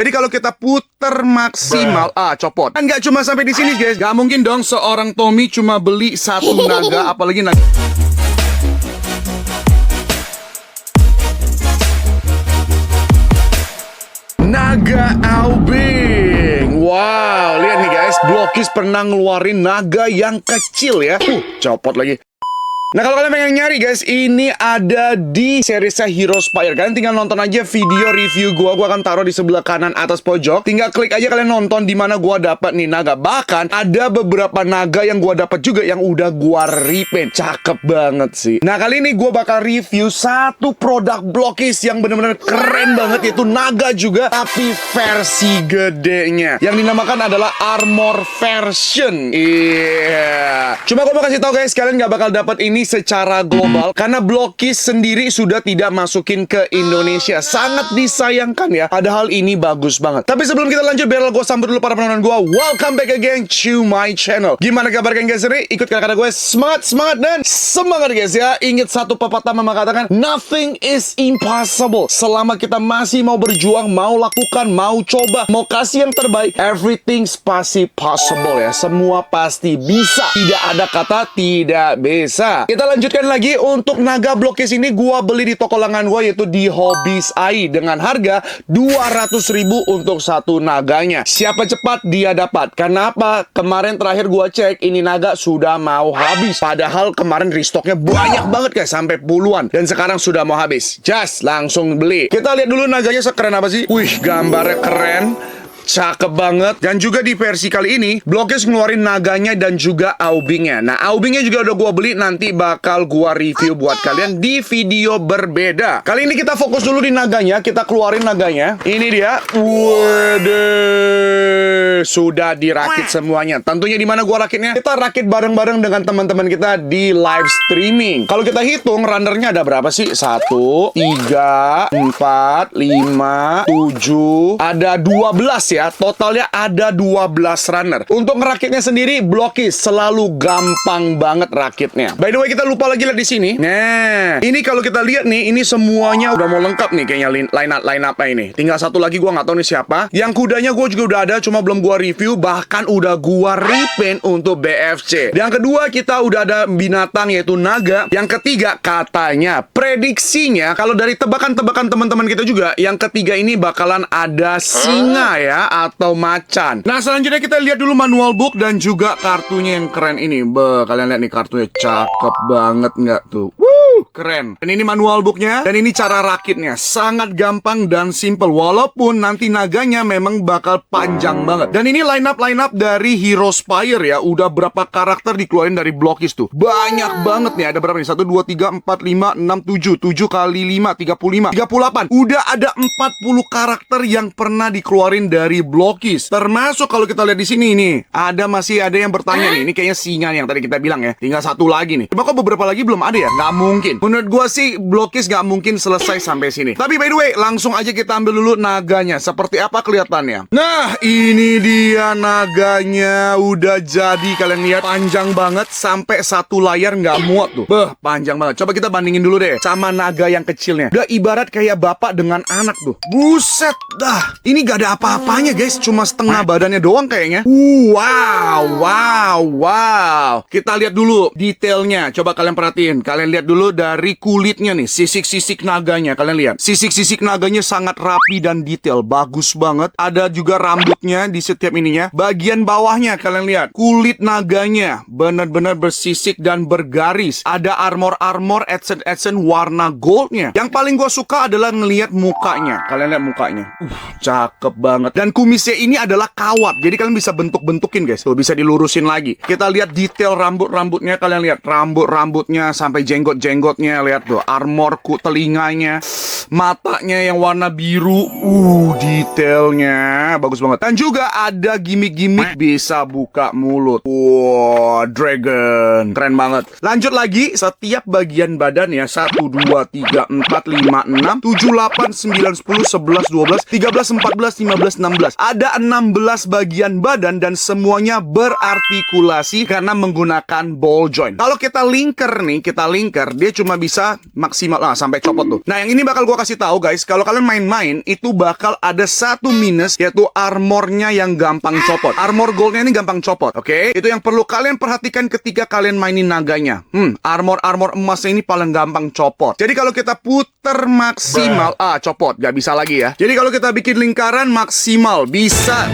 Jadi kalau kita puter maksimal, copot. Kan nggak cuma sampai di sini guys. Gak mungkin dong seorang Tommy cuma beli satu naga, apalagi naga. Naga Aubing. Wow, lihat nih guys, Blokis pernah ngeluarin naga yang kecil ya. Copot lagi. Nah, kalau kalian pengen nyari guys, ini ada di seriesnya Hero Spire. Kalian tinggal nonton aja video review gua akan taruh di sebelah kanan atas pojok. Tinggal klik aja kalian nonton di mana gua dapat nih naga. Bahkan ada beberapa naga yang gua dapat juga yang udah gua repaint. Cakep banget sih. Nah, kali ini gua bakal review satu produk Blokis yang bener-bener keren banget, yaitu naga juga tapi versi gedenya. Yang dinamakan adalah Armor Version. Iya. Cuma gua mau kasih tau guys, kalian nggak bakal dapat ini secara global karena Blokis sendiri sudah tidak masukin ke Indonesia. Sangat disayangkan ya, padahal ini bagus banget. Tapi sebelum kita lanjut, biar gue sambut dulu para penonton gue. Welcome back again to my channel. Gimana kabar kalian guys ini? Ikut kata-kata gue, semangat dan semangat guys ya. Ingat satu pepatah mengatakan, nothing is impossible. Selama kita masih mau berjuang, mau lakukan, mau coba, mau kasih yang terbaik, everything's pasti possible ya. Semua pasti bisa. Tidak ada kata tidak bisa. Kita lanjutkan lagi. Untuk naga Blokis ini gua beli di toko lengan gua, yaitu di Hobbies AI dengan harga 200.000 untuk satu naganya. Siapa cepat dia dapat. Karena apa? Kemarin terakhir gua cek, ini naga sudah mau habis. Padahal kemarin restocknya banyak banget guys, sampai puluhan. Dan sekarang sudah mau habis. Just langsung beli. Kita lihat dulu naganya sekeren apa sih. Wih, gambarnya keren. Cakep banget. Dan juga di versi kali ini Blokis ngeluarin naganya dan juga Aubingnya. Nah, Aubingnya juga udah gua beli. Nanti bakal gua review buat kalian di video berbeda. Kali ini kita fokus dulu di naganya. Kita keluarin naganya. Ini dia. Waduh, sudah dirakit semuanya. Tentunya di mana gua rakitnya? Kita rakit bareng-bareng dengan teman-teman kita di live streaming. Kalau kita hitung runnernya ada berapa sih? 1, 3, 4, 5, 7. Ada 12 ya. Totalnya ada 12 runner. Untuk ngerakitnya sendiri, Blokis selalu gampang banget rakitnya. By the way, kita lupa lagi lihat di sini. Nah, ini kalau kita lihat nih, ini semuanya udah mau lengkap nih kayaknya line up ini. Tinggal satu lagi, gua nggak tahu nih siapa. Yang kudanya gua juga udah ada, cuma belum gua review. Bahkan udah gua repaint untuk BFC. Yang kedua, kita udah ada binatang yaitu naga. Yang ketiga, katanya prediksinya kalau dari tebakan-tebakan teman-teman kita juga, yang ketiga ini bakalan ada singa ya, atau macan. Nah, selanjutnya kita lihat dulu manual book dan juga kartunya yang keren ini. Kalian lihat nih kartunya, cakep banget nggak tuh? Keren. Dan ini manual booknya. Dan ini cara rakitnya. Sangat gampang dan simple. Walaupun nanti naganya memang bakal panjang banget. Dan ini line up dari Hero Spire ya. Udah berapa karakter dikeluarin dari Blokis tuh? Banyak banget nih. Ada berapa nih? 1, 2, 3, 4, 5, 6, 7. 7 kali 5, 35. 38. Udah ada 40 karakter yang pernah dikeluarin dari Blokis. Termasuk kalau kita lihat di sini nih. Masih ada yang bertanya nih. Ini kayaknya singa nih yang tadi kita bilang ya. Tinggal satu lagi nih. Cuma kok beberapa lagi belum ada ya? Nggak mungkin. Menurut gua sih Blokis gak mungkin selesai sampai sini. Tapi by the way, langsung aja kita ambil dulu naganya. Seperti apa kelihatannya? Nah, ini dia naganya. Udah jadi, kalian lihat panjang banget. Sampai satu layar nggak muat tuh. Panjang banget. Coba kita bandingin dulu deh sama naga yang kecilnya. Udah ibarat kayak bapak dengan anak tuh. Buset dah. Ini gak ada apa-apanya guys. Cuma setengah badannya doang kayaknya. Wow. Kita lihat dulu detailnya. Coba kalian perhatiin. Kalian lihat dulu dari kulitnya nih, sisik-sisik naganya. Kalian lihat, sisik-sisik naganya sangat rapi dan detail, bagus banget. Ada juga rambutnya di setiap ininya. Bagian bawahnya kalian lihat, kulit naganya benar-benar bersisik dan bergaris. Ada armor accent warna goldnya. Yang paling gue suka adalah ngelihat mukanya. Kalian lihat mukanya, cakep banget. Dan kumisnya ini adalah kawat, jadi kalian bisa bentuk-bentukin guys. Tuh, bisa dilurusin lagi. Kita lihat detail rambutnya. Kalian lihat rambutnya sampai jenggotnya, lihat tuh, armor telinganya, matanya yang warna biru, detailnya bagus banget. Dan juga ada gimmick-gimmick bisa buka mulut. Dragon, keren banget. Lanjut lagi, setiap bagian badannya 1, 2, 3, 4, 5, 6, 7, 8, 9, 10, 11, 12, 13, 14, 15, 16, 17. Ada 16 bagian badan dan semuanya berartikulasi karena menggunakan ball joint. Kalau kita linker nih, dia cuma bisa maksimal sampai copot tuh. Nah, yang ini bakal gua kasih tahu guys, kalau kalian main-main itu bakal ada satu minus, yaitu armornya yang gampang copot. Armor goldnya ini gampang copot, oke? Itu yang perlu kalian perhatikan ketika kalian mainin naganya. Armor emasnya ini paling gampang copot. Jadi kalau kita puter maksimal, copot, gak bisa lagi ya. Jadi kalau kita bikin lingkaran maksimal, bisa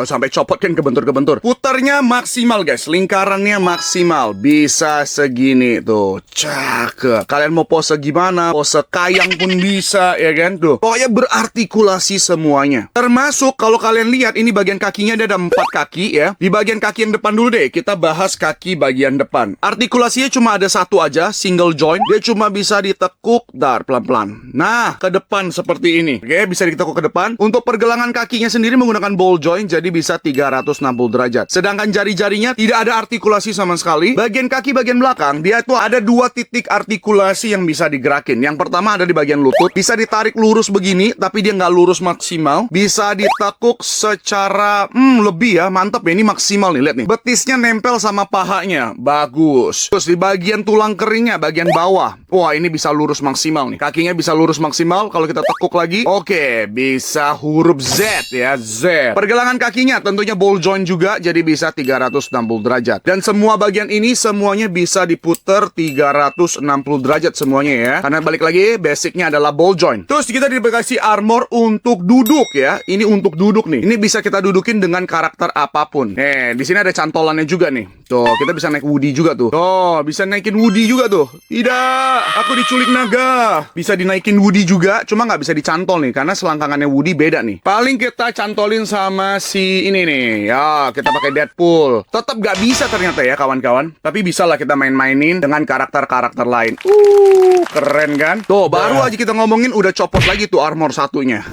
sampai copot kan, kebentur-kebentur. Puternya maksimal guys, lingkarannya maksimal, bisa segini tuh, cakep. Kalian mau pose gimana, pose kayang pun bisa ya kan tuh. Pokoknya berartikulasi semuanya. Termasuk kalau kalian lihat ini bagian kakinya ada 4 kaki ya. Di bagian kaki yang depan dulu deh, kita bahas kaki bagian depan. Artikulasinya cuma ada satu aja, single joint. Dia cuma bisa ditekuk pelan-pelan. Nah, ke depan seperti ini. Oke, bisa ditekuk ke depan. Untuk pergelangan kakinya sendiri menggunakan ball joint, jadi bisa 360 derajat. Sedangkan jari-jarinya tidak ada artikulasi sama sekali. Bagian kaki bagian belakang, dia tuh ada 2 titik artikulasi yang bisa digerakin. Yang pertama ada di bagian lutut, bisa ditarik lurus begini, tapi dia nggak lurus maksimal. Bisa ditekuk secara lebih ya, mantep ya, ini maksimal nih, lihat nih. Betisnya nempel sama pahanya, bagus. Terus di bagian tulang keringnya, bagian bawah, wah ini bisa lurus maksimal nih. Kakinya bisa lurus maksimal, kalau kita tekuk lagi, oke, bisa huruf Z ya, Z. Pergelangan kakinya tentunya ball joint juga, jadi bisa 360 derajat. Dan semua bagian ini semuanya bisa diputer 360 derajat semuanya ya. Karena balik lagi, basicnya adalah ball joint. Terus kita dikasih armor untuk duduk ya. Ini untuk duduk nih. Ini bisa kita dudukin dengan karakter apapun. Nih, di sini ada cantolannya juga nih. Tuh, kita bisa naik Woody juga tuh. Tuh, bisa naikin Woody juga tuh. Tidak, aku diculik naga. Bisa dinaikin Woody juga, cuma nggak bisa dicantol nih, karena selangkangannya Woody beda nih. Paling kita cantolin sama si ini nih. Ya, kita pakai Deadpool. Tetap nggak bisa ternyata ya kawan-kawan. Tapi bisa lah kita main-mainin dengan karakter-karakter lain. Keren kan? Tuh, baru aja kita ngomongin udah copot lagi tuh armor satunya.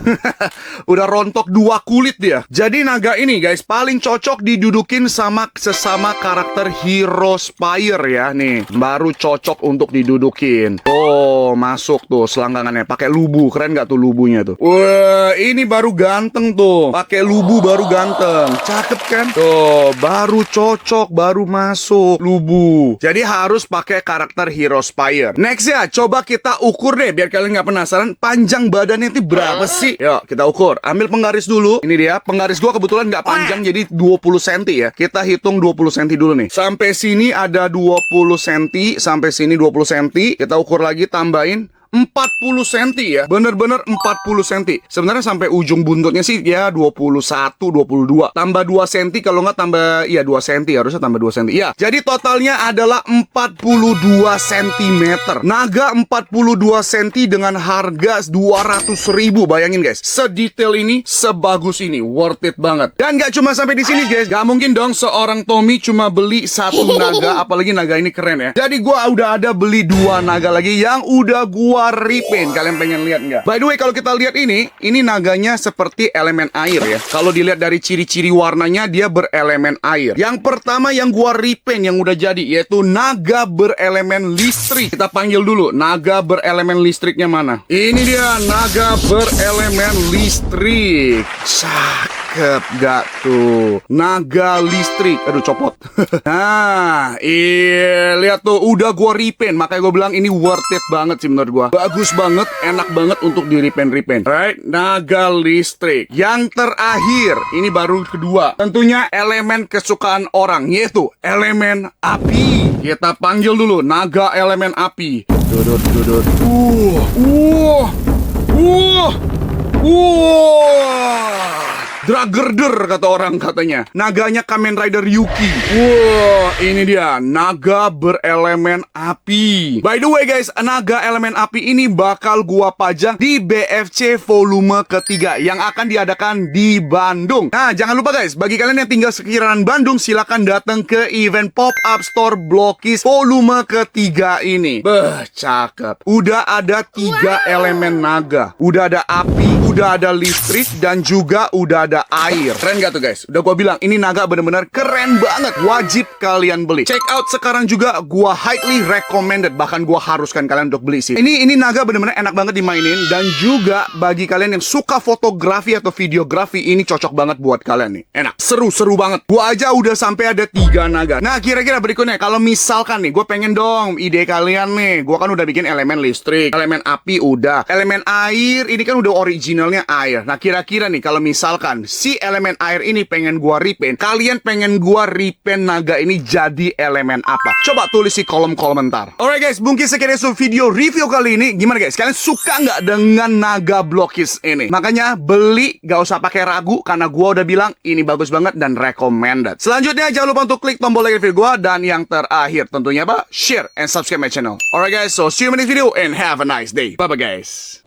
Udah rontok 2 kulit dia. Jadi naga ini guys, paling cocok didudukin sama sesama karakter Hero Spire ya. Nih, baru cocok untuk didudukin. Oh, masuk tuh selangkangannya. Pakai lubu, keren nggak tuh lubunya tuh? Wah, ini baru ganteng tuh. Pakai lubu baru ganteng. Cakep kan? Tuh, baru cocok, baru masuk lubu. Jadi harus pakai karakter Hero Spire. Next ya, coba kita ukur deh biar kalian nggak penasaran panjang badannya itu berapa sih? Yuk, kita ukur. Ambil penggaris dulu. Ini dia. Penggaris gua kebetulan nggak panjang, jadi 20 cm ya. Kita hitung 20 cm dulu nih. Sampai sini ada 20 cm, sampai sini 20 cm. Kita ukur lagi, tambahin 40 cm ya. Bener-bener 40 cm. Sebenarnya sampai ujung buntutnya sih ya 21, 22. Tambah 2 cm, kalau nggak tambah ya 2 cm, harusnya tambah 2 cm. Ya, jadi totalnya adalah 42 cm. Naga 42 cm dengan harga 200.000. Bayangin guys, sedetail ini, sebagus ini, worth it banget. Dan nggak cuma sampai di sini guys. Gak mungkin dong seorang Tommy cuma beli 1 naga, apalagi naga ini keren ya. Jadi gua udah ada beli 2 naga lagi yang udah gua repaint. Kalian pengen lihat nggak? By the way, kalau kita lihat ini naganya seperti elemen air ya. Kalau dilihat dari ciri-ciri warnanya, dia berelemen air. Yang pertama yang gua repaint yang udah jadi, yaitu naga berelemen listrik. Kita panggil dulu, naga berelemen listriknya mana? Ini dia, naga berelemen listrik. Cakep gak tuh? Naga listrik. Aduh, copot. Nah, lihat tuh, udah gua repaint. Makanya gua bilang ini worth it banget sih menurut gua. Bagus banget, enak banget untuk di repaint. Right? Naga listrik. Yang terakhir, ini baru kedua. Tentunya elemen kesukaan orang, yaitu elemen api. Kita panggil dulu naga elemen api. Dudut. Dragerder kata orang katanya. Naganya Kamen Rider Yuki. Wah, ini dia naga berelemen api. By the way guys, naga elemen api ini bakal gua pajang di BFC volume ketiga yang akan diadakan di Bandung. Nah, jangan lupa guys, bagi kalian yang tinggal sekitaran Bandung, silakan datang ke event pop-up store Blokis volume ketiga ini. Cakep. Udah ada 3 elemen naga. Udah ada api, udah ada listrik, dan juga udah ada air. Keren gak tuh guys? Udah gua bilang, ini naga bener-bener keren banget. Wajib kalian beli. Check out sekarang juga, gua highly recommended. Bahkan gua haruskan kalian untuk beli sih. Ini naga bener-bener enak banget dimainin. Dan juga bagi kalian yang suka fotografi atau videografi, ini cocok banget buat kalian nih. Enak, seru-seru banget. Gua aja udah sampai ada 3 naga. Nah, kira-kira berikutnya, kalau misalkan nih, gue pengen dong ide kalian nih. Gue kan udah bikin elemen listrik, elemen api udah, elemen air, ini kan udah originalnya air. Nah, kira-kira nih, kalau misalkan si elemen air ini pengen gue repaint, kalian pengen gue repaint naga ini jadi elemen apa? Coba tulis di kolom komentar. Alright guys, mungkin sekian video review kali ini. Gimana guys? Kalian suka nggak dengan naga blokis ini? Makanya beli, gak usah pakai ragu, karena gue udah bilang ini bagus banget dan recommended. Selanjutnya jangan lupa untuk klik tombol like video gue, dan yang terakhir tentunya apa? Share and subscribe my channel. Alright guys, so see you in the next video and have a nice day. Bye bye guys.